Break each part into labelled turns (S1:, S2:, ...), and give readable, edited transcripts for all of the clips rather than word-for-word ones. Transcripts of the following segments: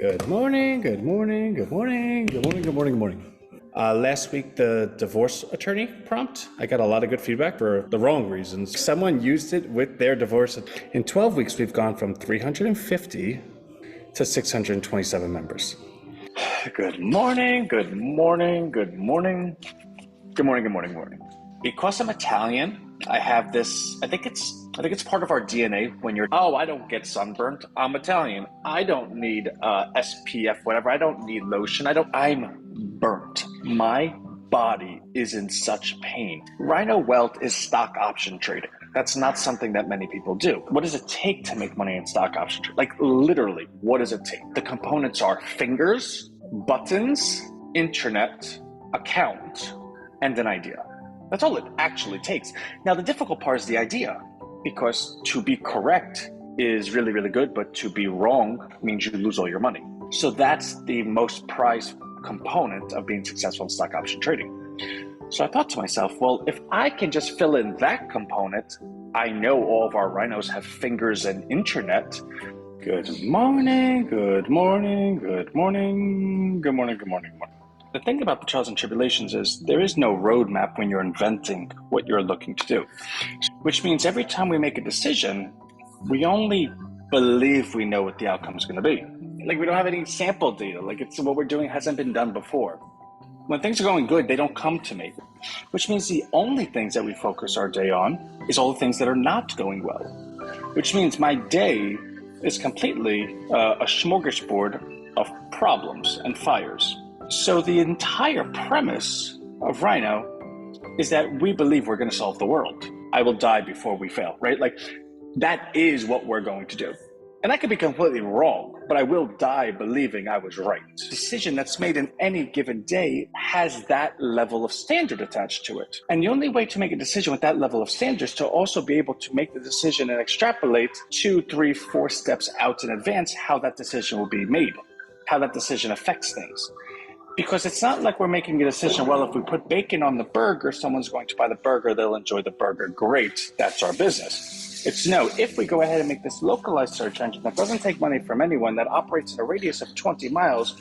S1: Good morning, good morning, good morning, good morning, good morning, good morning. Last week, the divorce attorney prompt, I got a lot of good feedback for the wrong reasons. Someone used it with their divorce. In 12 weeks, we've gone from 350 to 627 members. Good morning, good morning, good morning, good morning, good morning, good morning. Because I'm Italian, I have this, I think it's part of our DNA when you're, oh, I don't get sunburned. I'm Italian. I don't need SPF, whatever. I don't need lotion. I'm burnt. My body is in such pain. Rhino Wealth is stock option trading. That's not something that many people do. What does it take to make money in stock option trading? Like literally, what does it take? The components are fingers, buttons, internet, account, and an idea. That's all it actually takes. Now, the difficult part is the idea, because to be correct is really, really good, but to be wrong means you lose all your money. So that's the most prized component of being successful in stock option trading. So I thought to myself, well, if I can just fill in that component, I know all of our rhinos have fingers and internet. Good morning, good morning, good morning, good morning, good morning, good morning. The thing about the trials and tribulations is there is no roadmap when you're inventing what you're looking to do, which means every time we make a decision, we only believe we know what the outcome is going to be. Like we don't have any sample data. Like it's what we're doing hasn't been done before. When things are going good, they don't come to me, which means the only things that we focus our day on is all the things that are not going well, which means my day is completely a smorgasbord of problems and fires. So the entire premise of Rhino is that we believe we're going to solve the world. I will die before we fail, right? Like that is what we're going to do. And I could be completely wrong, but I will die believing I was right. The decision that's made in any given day has that level of standard attached to it. And the only way to make a decision with that level of standard is to also be able to make the decision and extrapolate 2, 3, 4 steps out in advance how that decision will be made, how that decision affects things. Because it's not like we're making a decision, well, if we put bacon on the burger, someone's going to buy the burger, they'll enjoy the burger. Great, that's our business. It's no, if we go ahead and make this localized search engine that doesn't take money from anyone, that operates in a radius of 20 miles,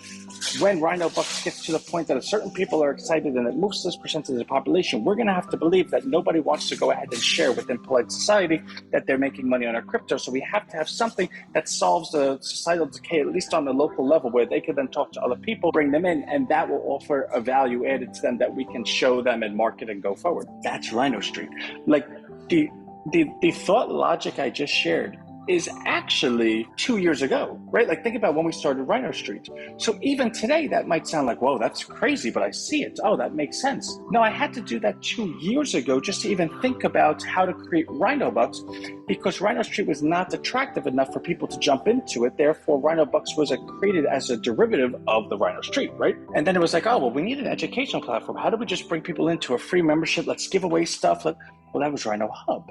S1: when Rhino Bucks gets to the point that if certain people are excited and it moves this percentage of the population, we're going to have to believe that nobody wants to go ahead and share within polite society that they're making money on our crypto. So we have to have something that solves the societal decay, at least on the local level, where they can then talk to other people, bring them in, and that will offer a value added to them that we can show them and market and go forward. That's Rhino Street. Like the thought logic I just shared is actually 2 years ago, right? Like think about when we started Rhino Street. So even today, that might sound like, whoa, that's crazy, but I see it. Oh, that makes sense. No, I had to do that 2 years ago just to even think about how to create Rhino Bucks, because Rhino Street was not attractive enough for people to jump into it. Therefore, Rhino Bucks was created as a derivative of the Rhino Street, right? And then it was like, oh, well, we need an educational platform. How do we just bring people into a free membership? Let's give away stuff. Well, that was Rhino Hub.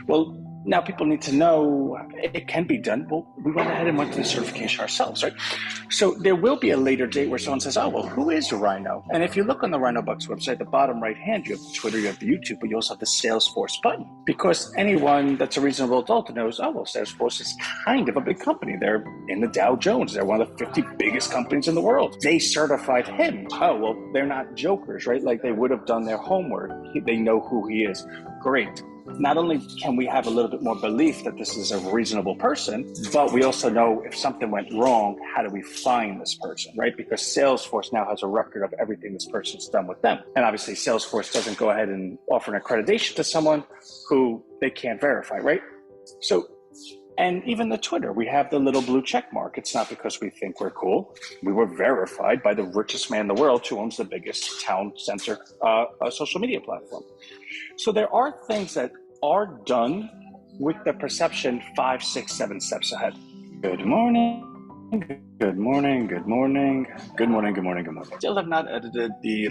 S1: Well, now people need to know it can be done. Well, we went ahead and went to the certification ourselves, right? So there will be a later date where someone says, oh, well, who is Rhino? And if you look on the Rhino Bucks website, the bottom right hand, you have the Twitter, you have the YouTube, but you also have the Salesforce button. Because anyone that's a reasonable adult knows, oh, well, Salesforce is kind of a big company. They're in the Dow Jones. They're one of the 50 biggest companies in the world. They certified him. Oh, well, they're not jokers, right? Like they would have done their homework. They know who he is. Great. Not only can we have a little bit more belief that this is a reasonable person, but we also know if something went wrong, how do we find this person, right? Because Salesforce now has a record of everything this person's done with them. And obviously Salesforce doesn't go ahead and offer an accreditation to someone who they can't verify, right? So, and even the Twitter, we have the little blue check mark. It's not because we think we're cool. We were verified by the richest man in the world who owns the biggest town center social media platform. So there are things that are done with the perception 5, 6, 7 steps ahead. Good morning, good morning, good morning, good morning, good morning, good morning. Still have not edited the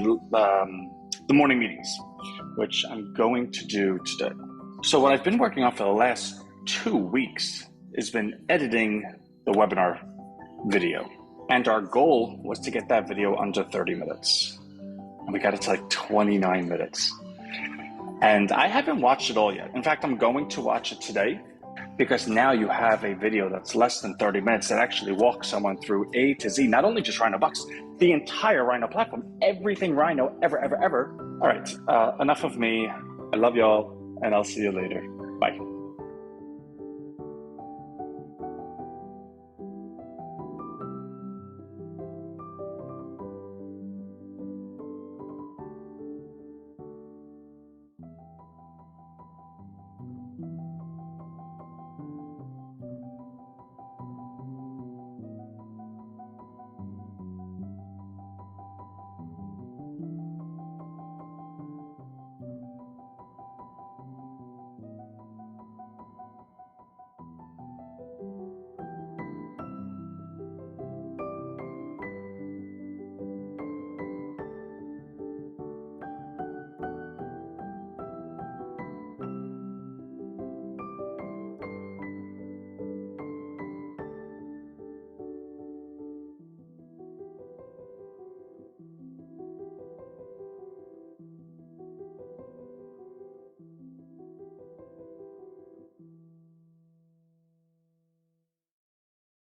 S1: morning meetings, which I'm going to do today. So what I've been working on for the last 2 weeks has been editing the webinar video. And our goal was to get that video under 30 minutes. And we got it to like 29 minutes. And I haven't watched it all yet. In fact, I'm going to watch it today because now you have a video that's less than 30 minutes that actually walks someone through A to Z, not only just Rhino Box, the entire Rhino platform, everything Rhino ever. All right, enough of me. I love y'all, and I'll see you later. Bye.